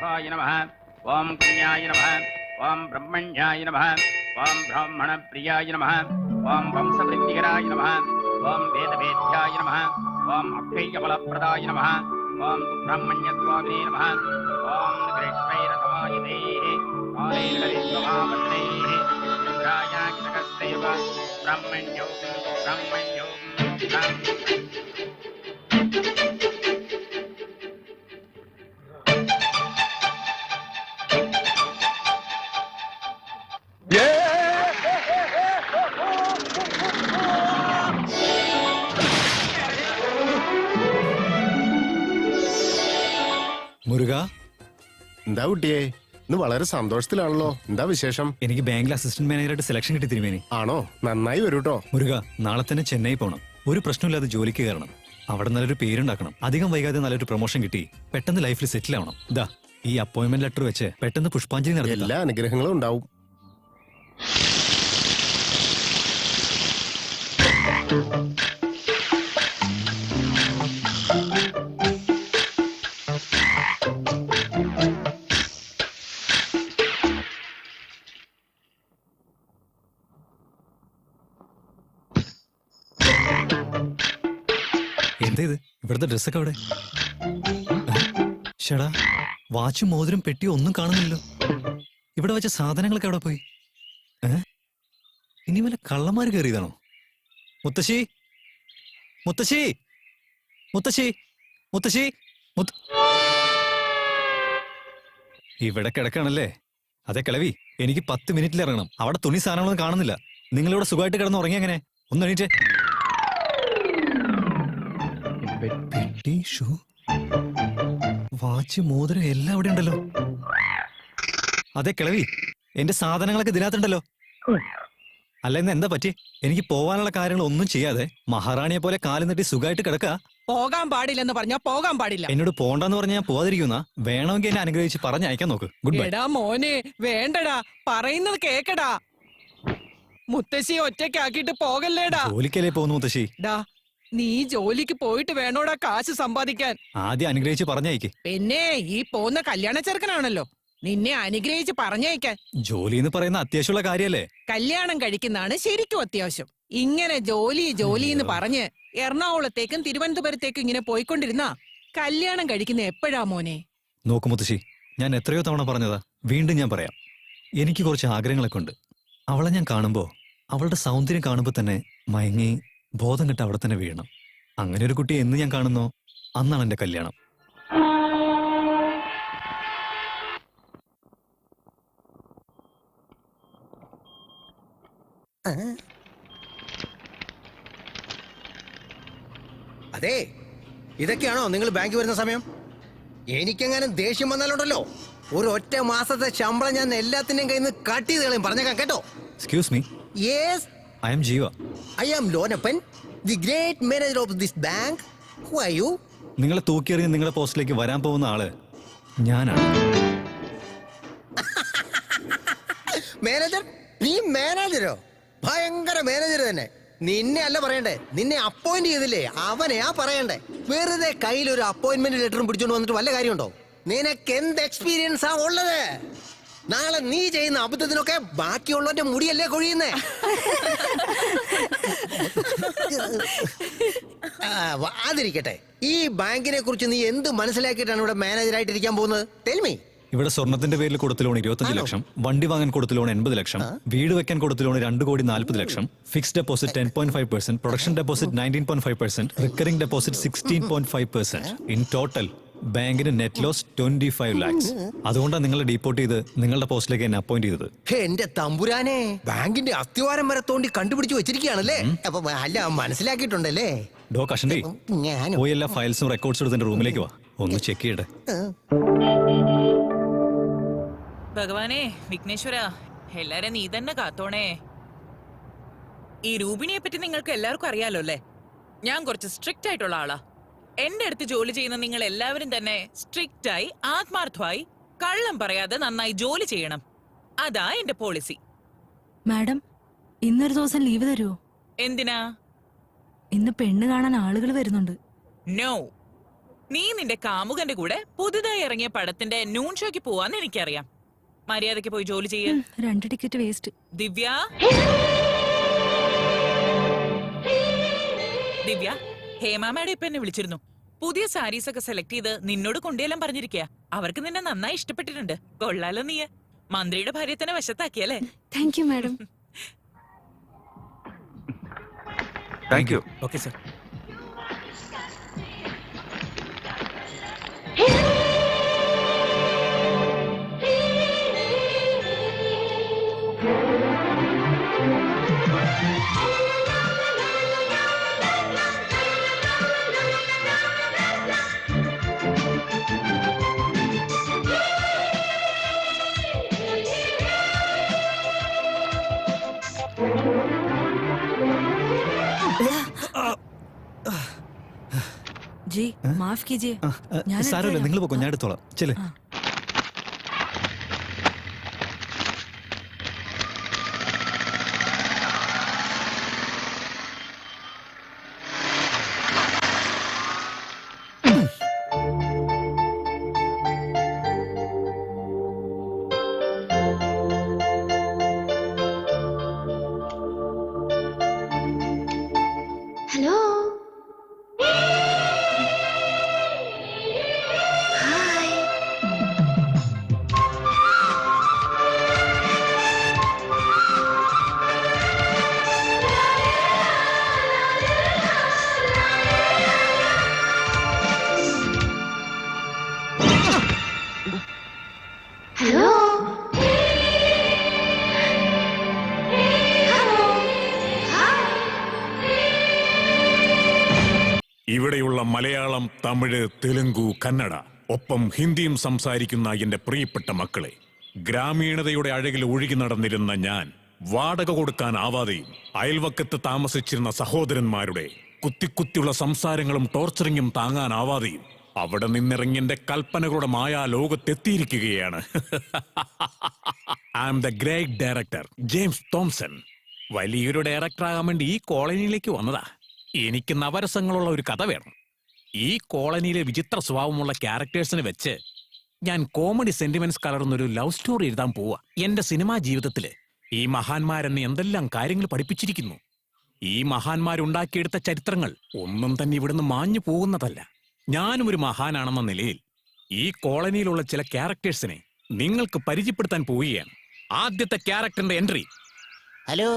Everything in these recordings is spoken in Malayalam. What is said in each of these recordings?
पुष्पाय नमः ओम कन्याय नमः ओम ब्रह्मण्याय नमः ओम ब्राह्मण प्रियाय नमः ओम वंशवृद्धिकराय नमः ओम वेदवेद्याय नमः ओम अक्षयफलप्रदाय नमः ओम ब्राह्मण्यत्वाग्ने नमः ओम कृष्णैरसमायिते कालैर्गलित्वमापत्नैः इन्द्रायाकितकस्यैव ब्राह्मण्यो ब्राह्मण्यो മുരുക, എന്താ കുട്ടിയെ ഇന്ന് വളരെ സന്തോഷത്തിലാണല്ലോ. എന്താ വിശേഷം? എനിക്ക് ബാങ്കിൽ അസിസ്റ്റന്റ് മാനേജറായിട്ട് സെലക്ഷൻ കിട്ടി തിരുമേനി. ആണോ? നന്നായി വരൂട്ടോ. മുരുക, നാളെ തന്നെ ചെന്നൈ പോകണം. ഒരു പ്രശ്നമില്ലാതെ ജോലിക്ക് കയറണം. അവിടെ നല്ലൊരു പേരുണ്ടാക്കണം. അധികം വൈകാതെ നല്ലൊരു പ്രൊമോഷൻ കിട്ടി പെട്ടെന്ന് ലൈഫിൽ സെറ്റിൽ ആവണം. ഇതാ ഈ അപ്പോയിന്റ്മെന്റ് ലെറ്റർ വെച്ച് പെട്ടെന്ന് പുഷ്പാഞ്ജലി നടത്തി. എല്ലാ അനുഗ്രഹങ്ങളും ഉണ്ടാവും. എന്തേത് ഇവിടുത്തെ ഡ്രസ്സൊക്കെ അവിടെ? ഷടാ, വാച്ചും മോതിരം പെട്ടിയോ ഒന്നും കാണുന്നില്ലല്ലോ. ഇവിടെ വെച്ച സാധനങ്ങളൊക്കെ അവിടെ പോയി. ഇനി വല്ല കള്ളന്മാര് കയറിയതാണോ? മുത്തശ്ശി, മുത്തശ്ശി, മുത്തശ്ശി, മുത്തശ്ശി, ഇവിടെ കിടക്കാണല്ലേ? അതെ കിളവി, എനിക്ക് 10 മിനിറ്റിൽ ഇറങ്ങണം. അവിടെ തുണി സാധനങ്ങളൊന്നും കാണുന്നില്ല. നിങ്ങളിവിടെ സുഖമായിട്ട് കിടന്ന് ഉറങ്ങി എങ്ങനെ? ഒന്ന് എണീറ്റേ. പെട്ടി, ഷൂ, വാച്ച്, മോതിരം എല്ലാം അവിടെ ഉണ്ടല്ലോ. അതെ കിളവി, എന്റെ സാധനങ്ങളൊക്കെ ഇതിനകത്തുണ്ടല്ലോ. അല്ല, ഇന്ന് എന്താ പറ്റി? എനിക്ക് പോവാനുള്ള കാര്യങ്ങൾ ഒന്നും ചെയ്യാതെ മഹാറാണിയെ പോലെ കാലം നീട്ടി സുഖമായിട്ട് കിടക്കുക. പോകാൻ പാടില്ലെന്ന് പറഞ്ഞാ പോകാൻ പാടില്ല. എന്നോട് പോണ്ടെന്ന് പറഞ്ഞാൽ ഞാൻ പോവാതിരിക്കുന്ന. വേണമെങ്കിൽ എന്നെ അനുഗ്രഹിച്ച് പറഞ്ഞയക്കാൻ നോക്ക്. Good bye. എടാ മോനെ, വേണ്ടടാ, പറയുന്നത് കേക്കടാ. മുത്തശ്ശി ഒറ്റയ്ക്കാക്കിട്ട് പോകല്ലേടാ. ജോലിക്കല്ലേ പോകുന്നു മുത്തശ്ശി? ഡാ, നീ ജോലിക്ക് പോയിട്ട് വേണോടാ കാശ് സമ്പാദിക്കാൻ. ആദ്യം അനുഗ്രഹിച്ച് പറഞ്ഞയക്ക്. പിന്നെ ഈ പോന്ന കല്യാണ ചെറുക്കനാണല്ലോ നിന്നെ അനുഗ്രഹിച്ച് പറഞ്ഞയക്കാൻ. ജോലി എന്ന് പറയുന്ന അത്യാവശ്യമുള്ള കാര്യല്ലേ? കല്യാണം കഴിക്കുന്നതാണ് ശരിക്കും അത്യാവശ്യം. ഇങ്ങനെ ജോലി ജോലി എന്ന് പറഞ്ഞ് എറണാകുളത്തേക്കും തിരുവനന്തപുരത്തേക്കും ഇങ്ങനെ പോയിക്കൊണ്ടിരുന്ന കല്യാണം കഴിക്കുന്ന എപ്പോഴാ മോനെ? നോക്കു മുത്തശ്ശി, ഞാൻ എത്രയോ തവണ പറഞ്ഞതാ, വീണ്ടും ഞാൻ പറയാം. എനിക്ക് കുറച്ച് ആഗ്രഹങ്ങളൊക്കെ ഉണ്ട്. അവളെ ഞാൻ കാണുമ്പോ, അവളുടെ സൗന്ദര്യം കാണുമ്പോ തന്നെ മയങ്ങി ബോധം കെട്ട് അവിടെ തന്നെ വീഴണം. അങ്ങനെ ഒരു കുട്ടിയെ എന്ന് ഞാൻ കാണുന്നോ അന്നാണ് എന്റെ കല്യാണം. അതെ, ഇതൊക്കെയാണോ നിങ്ങൾ ബാങ്കിൽ വരുന്ന സമയം? എനിക്കെങ്ങാനും ദേഷ്യം വന്നാലുണ്ടല്ലോ, ഒരു ഒറ്റ മാസത്തെ ശമ്പളം ഞാൻ എല്ലാത്തിന്റെയും കയ്യിൽ നിന്ന് കട്ട് ചെയ്ത് കളയും. പറഞ്ഞേക്കാം കേട്ടോ. Excuse me. Yes, I am Jeeva. I am Lonappan, the great manager of this bank. Who are you? നിങ്ങളെ തൂക്കിയെറിഞ്ഞ് നിങ്ങളുടെ പോസ്റ്റിലേക്ക് വരാൻ പോകുന്ന ആള് ഞാനാണ്. മാനേജർ? നീ മാനേജരോ? ഭയങ്കര മാനേജർ തന്നെ. നിന്നെ അല്ല പറയണ്ടേ, നിന്നെ അപ്പോയിന്റ് ചെയ്തില്ലേ അവനെയാ പറയണ്ടേ. വെറുതെ കയ്യിൽ ഒരു അപ്പോയിന്റ്മെന്റ് ലെറ്ററും പിടിച്ചോണ്ട് വന്നിട്ട് വല്ല കാര്യമുണ്ടോ? നിനക്ക് എന്ത് എക്സ്പീരിയൻസാ ഉള്ളത്? നാളെ നീ ചെയ്യുന്ന അബദ്ധത്തിനൊക്കെ ബാക്കിയുള്ളവന്റെ മുടിയല്ലേ കൊഴിയുന്നേ. അതിരിക്കട്ടെ, ഈ ബാങ്കിനെ കുറിച്ച് നീ എന്ത് മനസ്സിലാക്കിയിട്ടാണ് ഇവിടെ മാനേജറായിട്ടിരിക്കാൻ പോകുന്നത്? Tell me. ഇവിടെ സ്വർണത്തിന്റെ പേരിൽ കൊടുത്ത ലോൺ 25 ലക്ഷം, വണ്ടി വാങ്ങാൻ കൊടുത്ത ലോൺ 80 ലക്ഷം, വീട് വെക്കാൻ കൊടുത്ത loan 2,40,00,000, fixed deposit 10.5%, production deposit 19.5%, recurring deposit 16.5%. In total ബാങ്കിന് നെറ്റ് ലോസ് 25 lakhs. അതുകൊണ്ടാണ് നിങ്ങളെ ഡീപ്പോർട്ട് ചെയ്ത് നിങ്ങളുടെ പോസ്റ്റിലേക്ക് എന്നെ അപ്പോയിന്റ് ചെയ്തത്. എന്റെ തമ്പുരാനെ, ബാങ്കിന്റെ അസ്ഥിവാരം വരെ തോണ്ടി കണ്ടുപിടിച്ച് വെച്ചിരിക്കുകയാണല്ലേ. അപ്പൊ അല്ല, മനസ്സിലാക്കിയിട്ടുണ്ടല്ലേ. ഡോ കഷണ്ടി, പോയി എല്ലാ ഫയൽസും റെക്കോർഡ്സും എടുത്ത് റൂമിലേക്ക് വാ, ഒന്ന് ചെക്ക് ചെയ്യട്ടെ. ഭഗവാനെ വിഘ്നേശ്വര, എല്ലാരെ നീ തന്നെ കാത്തോണേ. ഈ രൂപിണിയെ പറ്റി നിങ്ങൾക്ക് എല്ലാവർക്കും അറിയാലോ അല്ലേ? ഞാൻ കുറച്ച് സ്ട്രിക്റ്റ് ആയിട്ടുള്ള ആളാ. എന്റെ അടുത്ത് ജോലി ചെയ്യുന്ന നിങ്ങൾ എല്ലാവരും തന്നെ സ്ട്രിക്റ്റ് ആയി, ആത്മാർത്ഥമായി, കള്ളം പറയാതെ നന്നായി ജോലി ചെയ്യണം. അതാ എന്റെ പോളിസി. മാഡം, ഇന്നൊരു ദിവസം ലീവ് തരുമോ? എന്തിനാ? ഇന്ന് പെണ്ണ് കാണാൻ ആളുകൾ വരുന്നുണ്ട്. നോ, നീ നിന്റെ കാമുകന്റെ കൂടെ പുതുതായി ഇറങ്ങിയ പടത്തിന്റെ നൂൺ ഷോയ്ക്ക് പോവാന്ന് എനിക്കറിയാം. മര്യാദയ്ക്ക് പോയി ജോലി ചെയ്യ. 2 ടിക്കറ്റ് വേസ്റ്റ്. ദിവ്യ, ദിവ്യ, ഹേമാമേടെ ഇപ്പൊ എന്നെ വിളിച്ചിരുന്നു. പുതിയ സാരീസ് ഒക്കെ സെലക്ട് ചെയ്ത് നിന്നോട് കൊണ്ടുചെല്ലാൻ പറഞ്ഞിരിക്കുക. അവർക്ക് നിന്നെ നന്നായി ഇഷ്ടപ്പെട്ടിട്ടുണ്ട്. കൊള്ളാലോ നീ. മന്ത്രിയുടെ ഭാര്യ തന്നെ വശത്താക്കിയല്ലേ? Thank you madam. Thank you. Okay sir. जी माफ कीजिए. ഞാൻ സാരമില്ല, നിങ്ങൾ പോക്കോ, ഞാൻ എടുത്തോളാം. ചെല്. Hello hi. ഹലോ ഇവിടെയുള്ള മലയാളം, തമിഴ്, തെലുങ്കു, കന്നഡ ഒപ്പം ഹിന്ദിയും സംസാരിക്കുന്ന എന്റെ പ്രിയപ്പെട്ട മക്കളെ, ഗ്രാമീണതയുടെ അഴകിൽ ഒഴുകി നടന്നിരുന്ന ഞാൻ വാടക കൊടുക്കാനാവാതെയും അയൽവക്കത്ത് താമസിച്ചിരുന്ന സഹോദരന്മാരുടെ കുത്തിക്കുത്തിയുള്ള സംസാരങ്ങളും ടോർച്ചറിങ്ങും താങ്ങാനാവാതെയും അവിടെ നിന്നിറങ്ങി എന്റെ കൽപ്പനകളുടെ മായാ ലോകത്തെത്തിയിരിക്കുകയാണ്. I am the great director James Thomson. വലിയൊരു ഡയറക്ടറാകാൻ വേണ്ടി ഈ കോളനിയിലേക്ക് വന്നതാ. എനിക്ക് നവരസങ്ങളുള്ള ഒരു കഥ വേണം. ഈ കോളനിയിലെ വിചിത്ര സ്വഭാവമുള്ള ക്യാരക്ടേഴ്സിനെ വെച്ച് ഞാൻ കോമഡി സെന്റിമെന്റ്സ് കലർന്നൊരു ലവ് സ്റ്റോറി എഴുതാൻ പോവാ. എന്റെ സിനിമാ ജീവിതത്തില് ഈ മഹാന്മാരെന്നെ എന്തെല്ലാം കാര്യങ്ങൾ പഠിപ്പിച്ചിരിക്കുന്നു. ഈ മഹാന്മാരുണ്ടാക്കിയെടുത്ത ചരിത്രങ്ങൾ ഒന്നും തന്നെ ഇവിടുന്ന് മാഞ്ഞു പോകുന്നതല്ല. ഞാനും ഒരു മഹാനാണെന്ന നിലയിൽ ഈ കോളനിയിലുള്ള ചില ക്യാരക്ടേഴ്സിനെ നിങ്ങൾക്ക് പരിചയപ്പെടുത്താൻ പോവുകയാണ്. ആദ്യത്തെ ക്യാരക്ടറിന്റെ എൻട്രി. ഹലോ,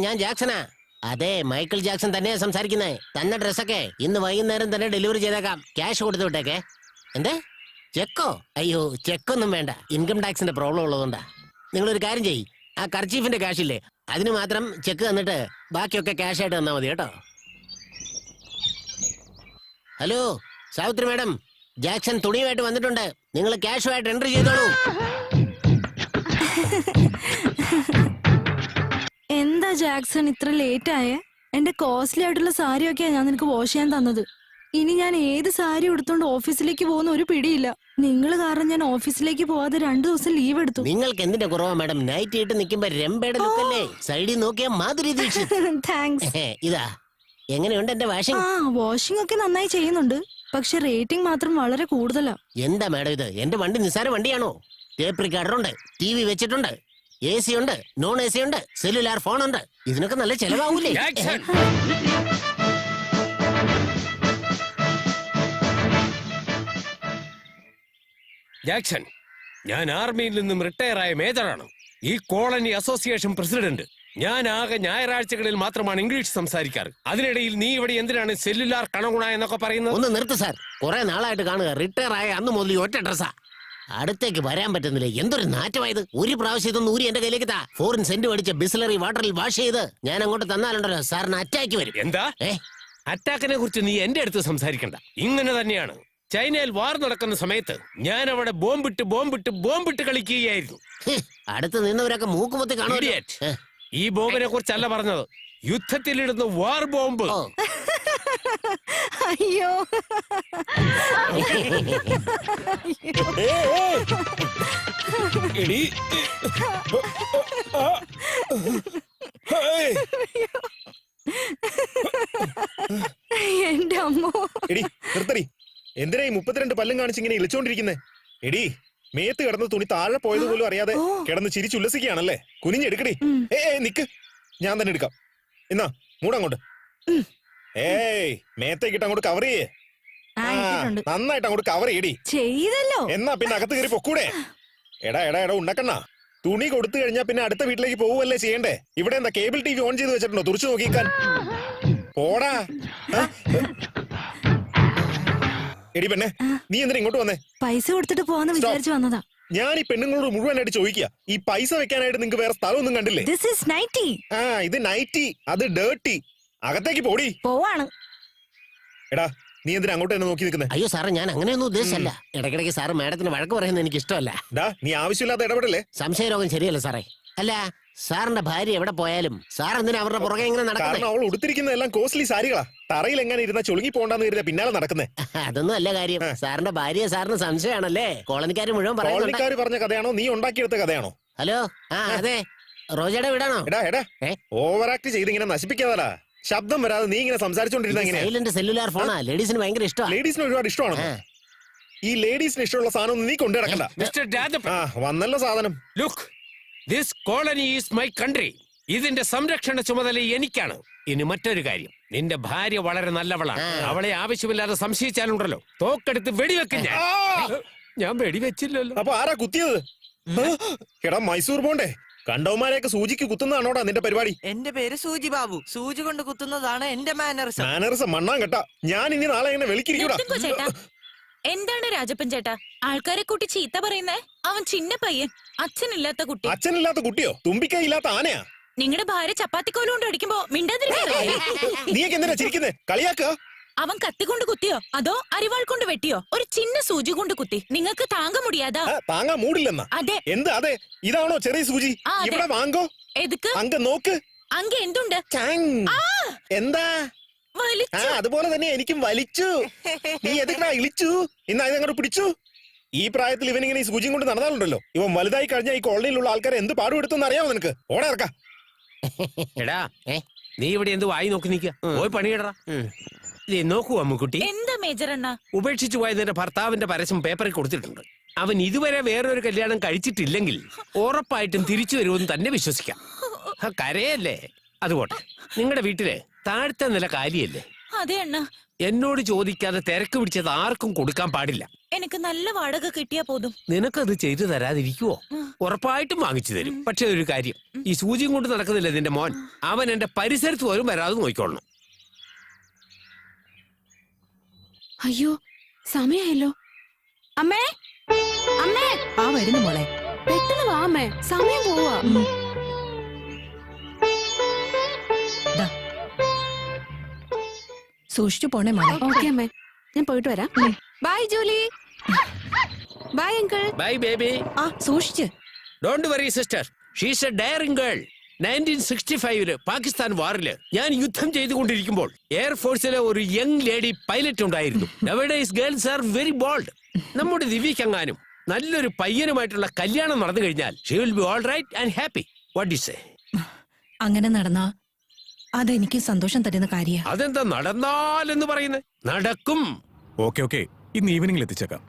ഞാൻ ജാക്സനാ. അതെ, മൈക്കിൾ ജാക്സൺ തന്നെയാ സംസാരിക്കുന്നേ. തന്നെ ഡ്രസ്സൊക്കെ ഇന്ന് വൈകുന്നേരം തന്നെ ഡെലിവറി ചെയ്തേക്കാം. ക്യാഷ് കൊടുത്തു വിട്ടേക്കെ. എന്തേ, ചെക്കോ? അയ്യോ, ചെക്കൊന്നും വേണ്ട. ഇൻകം ടാക്സിന്റെ പ്രോബ്ലം ഉള്ളതുകൊണ്ടാ. നിങ്ങളൊരു കാര്യം ചെയ്യ്, ആ കർച്ചീഫിന്റെ കാശില്ലേ, അതിന് മാത്രം ചെക്ക് തന്നിട്ട് ബാക്കിയൊക്കെ ക്യാഷ് ആയിട്ട് തന്നാ മതി കേട്ടോ. ഹലോ സാവിത്രി മാഡം, ജാക്സൺ തുണിയുമായിട്ട് വന്നിട്ടുണ്ട്. നിങ്ങൾ ക്യാഷുമായിട്ട് എൻട്രി ചെയ്തോളൂ. എന്താ ജാക്സൺ ഇത്ര ലേറ്റ് ആയേ? എന്റെ കോസ്റ്റ്ലി ആയിട്ടുള്ള സാരിയൊക്കെയാ ഞാൻ നിനക്ക് വാഷ് ചെയ്യാൻ തന്നത്. ഇനി ഞാൻ ഏത് സാരി എടുത്തോണ്ട് ഓഫീസിലേക്ക് പോകുന്ന ഒരു പിടിയില്ല. നിങ്ങൾ കാരണം ഞാൻ ഓഫീസിലേക്ക് പോവാതെ 2 ദിവസം ലീവ് എടുത്തു. നിങ്ങൾക്ക് എന്തിന്റെ കുറവാ മാഡം? നൈറ്റ് ഇട്ട് നിൽക്കുമ്പോ രമ്പയുടെ ലുക്കല്ലേ. സൈഡിൽ നോക്കിയാ മാധുരി ദീക്ഷിത്. താങ്ക്സ്. ഇതാ, എങ്ങനെയുണ്ട് എന്റെ വാഷിംഗ്? വാഷിംഗ് ഒക്കെ നന്നായി ചെയ്യുന്നുണ്ട്, പക്ഷെ റേറ്റിംഗ് മാത്രം വളരെ കൂടുതലാ. എന്താ മാഡം ഇത്? എന്റെ വണ്ടി നിസ്സാര വണ്ടിയാണോ? ടേപ്പ് റിക്കാർഡറുണ്ട്, TV വെച്ചിട്ടുണ്ട്, AC ഉണ്ട്, നോൺ AC ഉണ്ട്, സെല്ലുലാർ ഫോൺ ഉണ്ട്. ഇതിനൊക്കെ നല്ല ചെലവാവൂലേ? ജാക്സൺ, ഞാൻ ആർമിയിൽ നിന്നും റിട്ടയർ ആയ മേജറാണ്. ഈ കോളനി അസോസിയേഷൻ പ്രസിഡന്റ്. ഞാൻ ആകെ ഞായറാഴ്ചകളിൽ മാത്രമാണ് ഇംഗ്ലീഷ് സംസാരിക്കാറ്. അതിനിടയിൽ നീ ഇവിടെ എന്തിനാണ് സെല്ലുലാർ കണകുണ എന്നൊക്കെ പറയുന്നത്? ഒന്ന് നിർത്ത് സാർ. കുറെ നാളായിട്ട് കാണുക. റിട്ടയർ ആയ അന്ന് മുതൽ ഒറ്റ ഡ്രസ്സാ. അടുത്തേക്ക് വരാൻ പറ്റുന്നില്ല. എന്തൊരു നാറ്റമായത്. ഒരു പ്രാവശ്യം ഇതൊന്നും ഊരി എന്റെ കയ്യിലേക്ക് താ. ഫോറിൻ സെന്റ് മേടിച്ച ബിസ്ലറി വാട്ടറിൽ വാഷ് ചെയ്ത് ഞാൻ അങ്ങോട്ട് തന്നാലുണ്ടല്ലോ സാറിന് അറ്റാക്ക് വരും. എന്താ അറ്റാക്കിനെ കുറിച്ച് നീ എന്റെ അടുത്ത് സംസാരിക്കണ്ട. ഇങ്ങനെ തന്നെയാണ്. ചൈനയിൽ വാർ നടക്കുന്ന സമയത്ത് ഞാൻ അവിടെ ബോംബിട്ട് കളിക്കുകയായിരുന്നു. അടുത്ത് നിന്നവരൊക്കെ മൂക്കുമൊത്തി കാണും. ഈ ബോംബിനെ കുറിച്ചല്ല പറഞ്ഞത്, യുദ്ധത്തിലിടുന്ന വാർ ബോംബ്. അയ്യോ, എന്റെ അമ്മോ. 32 പല്ലും കാണിച്ച് ഇങ്ങനെ ഇളിച്ചോണ്ടിരിക്കുന്നേ? എടി, മേത്ത് കിടന്ന തുണി താഴെ പോയത് പോലും അറിയാതെ കിടന്ന് ചിരിച്ചുല്ലസിക്കുകയാണല്ലേ? കുനിഞ്ഞെടുക്കടി. നിക്ക്, ഞാൻ തന്നെ എടുക്കാം. എന്നാ മൂടങ്ങോട്ട്. ഏയ്, മേത്തേക്കിട്ട് അങ്ങോട്ട് കവർ ചെയ്യേ. നന്നായിട്ട് അങ്ങോട്ട് കവർ ചെയ്യടി. ചെയ്തല്ലോ. എന്നാ പിന്നെ അകത്ത് കയറി പൊക്കൂടെ? എടാ ഉണ്ടക്കണ്ണ, തുണി കൊടുത്തു കഴിഞ്ഞാ പിന്നെ അടുത്ത വീട്ടിലേക്ക് പോവുകയല്ലേ ചെയ്യണ്ടേ? ഇവിടെ എന്താ കേബിൾ TV ഓൺ ചെയ്ത് വെച്ചിട്ടുണ്ടോ തുറച്ചു നോക്കിക്കാൻ? പോടാ. എടി പെണ്ണെ, നീ എന്തിനാ ഇങ്ങോട്ട് വന്നേ? പൈസ കൊടുത്തിട്ട് പോവാന്ന് വിചാരിച്ചു വന്നതാ. ഞാൻ ഈ പെണ്ണുങ്ങളോട് മുഴുവനായിട്ട് ചോദിക്കുക, ഈ പൈസ വെക്കാനായിട്ട് നിങ്ങൾക്ക് വേറെ സ്ഥലമൊന്നും കണ്ടില്ലേ? This is nightie. ഇത് നൈറ്റി, അത് ഡേർട്ടി. അകത്തേക്ക് പോടി. പോവാണ്. എടാ, നീ എന്തിനാ അങ്ങോട്ട് തന്നെ നോക്കി നിൽക്കുന്നേ? അയ്യോ സാറേ, ഞാൻ അങ്ങനെയൊന്നും ഉദ്ദേശിച്ചല്ല. ഇടയ്ക്കിടയ്ക്ക് സാറ് മാഡത്തിന് വഴക്ക് പറയുന്നത് എനിക്ക് ഇഷ്ടമല്ല. നീ ആവശ്യമില്ലാത്ത ഇടപെടല്ലേ? സംശയരോഗം ശരിയല്ല സാറേ. അല്ല, സാറിന്റെ ഭാര്യ എവിടെ പോയാലും സാർ എന്തിനാ അവരുടെ പുറകെ ഇങ്ങനെ നടക്കുന്നത്? കാരണം അവൾ ഉടുത്തിരിക്കുന്നതെല്ലാം കോസ്റ്റ്ലി സാരികളാ. തറയിൽ എങ്ങനെ ഇരുന്ന ചുളുങ്ങി പോകണ്ടെന്ന് കരുതിയ പിന്നാലെ നടക്കുന്നേ. അതൊന്നും അല്ല കാര്യം. സാറിന്റെ ഭാര്യ സാറിന് സംശയമാണല്ലേ? കോളനിക്കാര് മുഴുവൻ കോളനിക്കാര് പറഞ്ഞ കഥയാണോ നീ ഉണ്ടാക്കിയെടുത്ത കഥയാണോ? ഹലോ, അതെ, റോജയുടെ വീടാണോ? എടാ ഓവർ ആക്ട് ചെയ്ത് ഇങ്ങനെ നശിപ്പിക്കാതാ. ശബ്ദം വരാതെ നീ ഇങ്ങനെ സംസാരിച്ചോണ്ടിരുന്ന സൈലന്റ് സെല്ലുലാർ ഫോണാ. ലേഡീസിന് ഭയങ്കര ഇഷ്ടമാണ്. ലേഡീസിന് ഒരുപാട് ഇഷ്ടമാണ്. ഈ ലേഡീസിന് ഇഷ്ടമുള്ള സാധനം നീ കൊണ്ടു നടക്കണ്ട. വന്നല്ലോ സാധനം. Look, this colony is my country. ഇതിന്റെ സംരക്ഷണ ചുമതല എനിക്കാണ്. ഇനി മറ്റൊരു കാര്യം, നിന്റെ ഭാര്യ വളരെ നല്ലവളാണ്. അവളെ ആവശ്യമില്ലാതെ സംശയിച്ചാലുണ്ടല്ലോ, തോക്കെടുത്ത് വെടിവെക്കും ഞാൻ വെടിവെച്ചില്ലല്ലോ. അപ്പൊ ആരാ കുത്തിയത്? എടാ, മൈസൂർ പോണ്ടേ? കണ്ടവന്മാരെയൊക്കെ സൂചിക്ക് കുത്തുന്നതാണോടാ നിന്റെ പരിപാടി? എന്റെ പേര് സൂചി ബാബു. സൂചി കൊണ്ട് കുത്തുന്നതാണ് എന്റെ മാനറിസം. മണ്ണാൻ കേട്ടാ, ഞാൻ ഇനി നാളെ ഇങ്ങനെ വെളിക്കിരിക്കൂടാ. എന്താണ് രാജപ്പൻ ചേട്ടാ ആൾക്കാരെ കൂട്ടി ചീത്ത പറയുന്നേ? അവൻ ചിന്ന പയ്യൻ, അച്ഛനില്ലാത്ത കുട്ടി. അച്ഛനില്ലാത്ത കുട്ടിയോ? തുമ്പിക്കൈയില്ലാത്ത ആനയാ? നിങ്ങളുടെ ഭാര്യ ചപ്പാത്തിക്കോലും കൊണ്ട് അടിക്കുമ്പോ മിണ്ടാതിരിക്കേ. നീയൊക്കെ എന്തിനാ ചിരിക്കുന്നേ? കളിയാക്കുക. അവൻ കത്തിക്കൊണ്ട് കുത്തിയോ അതോ അരിവാൾ കൊണ്ട് വെട്ടിയോ? ഒരു ചിന്ന സൂചി കൊണ്ട് കുത്തി. നിങ്ങൾക്ക് താങ്ക മുടിയാതാ? താങ്ങാൻ മൂടില്ലെന്നാ? അതെ. എന്ത് അതെ? ഇതാണോ ചെറിയ സൂചി? ഇവിടെ വാങ്ങോ. എതുക്ക്? അങ്ങ് നോക്ക്. അങ്ങ എന്തുണ്ട്? എന്താ? അതുപോലെ തന്നെ എനിക്കും വലിച്ചു. നീ എതുക്കാ ഇളിച്ചു? ഇന്ന് അങ്ങോട്ട് പിടിച്ചു. ഈ പ്രായത്തിൽ ഇവനിങ്ങനെ ഈ സൂചിയും കൊണ്ട് നടന്നാലുണ്ടല്ലോ, ഇവൻ വലുതായി കഴിഞ്ഞാൽ ഈ കോളനിയിലുള്ള ആൾക്കാരെ എന്ത് പാടുപെടുത്തുന്ന അറിയാമോ നിനക്ക്? ഓടെ ഇറക്കാം. എടാ, നീ ഇവിടെ എന്ത് വായി നോക്കി നിൽക്കുക? പോയി പണിയിടറാ. നോക്കൂ അമ്മുക്കുട്ടി, എന്താ മേജർ അണ്ണ? ഉപേക്ഷിച്ചു പോയ നിന്റെ ഭർത്താവിന്റെ പരസ്യം പേപ്പറിൽ കൊടുത്തിട്ടുണ്ട്. അവൻ ഇതുവരെ വേറൊരു കല്യാണം കഴിച്ചിട്ടില്ലെങ്കിൽ ഉറപ്പായിട്ടും തിരിച്ചു വരുമെന്ന് തന്നെ വിശ്വസിക്കാം. കരയല്ലേ? അതുപോട്ടെ, നിങ്ങളുടെ വീട്ടില് താഴത്തെ നില കാലിയല്ലേ? അതെ അണ്ണ. എന്നോട് ചോദിക്കാതെ തിരക്ക് പിടിച്ചത് ആർക്കും കൊടുക്കാൻ പാടില്ല. എനിക്ക് നല്ല വാടക കിട്ടിയാ പോതും. നിനക്കത് ചെയ്തു തരാതിരിക്കുവോ? ഉറപ്പായിട്ടും വാങ്ങിച്ചു തരും. പക്ഷെ ഒരു കാര്യം, ഈ സൂചിയും കൊണ്ട് നടക്കുന്നില്ല നിന്റെ മോൻ. അവൻ എന്റെ പരിസരത്ത് പോലും വരാതെ നോക്കിക്കൊള്ളണം. അയ്യോ, സമയായല്ലോ. അമ്മേ, അമ്മേ. വരുന്നു മോളെ. പെട്ടെന്ന് വാ അമ്മേ, സമയം പോവാ. സൂക്ഷിച്ചു പോണേ മോളെ. ഓക്കെ അമ്മേ, ഞാൻ പോയിട്ട് വരാം. Bye Julie. Bye uncle. Bye baby. സൂക്ഷിച്ച്. Don't worry sister, she's a daring girl. 1965 Pakistan വാറില് ഞാൻ യുദ്ധം ചെയ്തുകൊണ്ടിരിക്കുമ്പോൾ എയർഫോഴ്സിലെ ഒരു യങ് ലേഡി പൈലറ്റ് ഉണ്ടായിരുന്നു. Nowadays girls are very bold. നമ്മുടെ ദിവ്യക്കെങ്ങാനും നല്ലൊരു പയ്യനുമായിട്ടുള്ള കല്യാണം നടന്നു കഴിഞ്ഞാൽ she will be all right and happy. What do say? അങ്ങനെ നടന്നാ അതെനിക്ക് സന്തോഷം തരുന്ന കാര്യ. അതെന്താ നടന്നാലെന്ന് പറയുന്നത്? നടക്കും. ഓക്കെ, ഇന്ന് ഈവനിംഗിൽ എത്തിച്ചേക്കാം.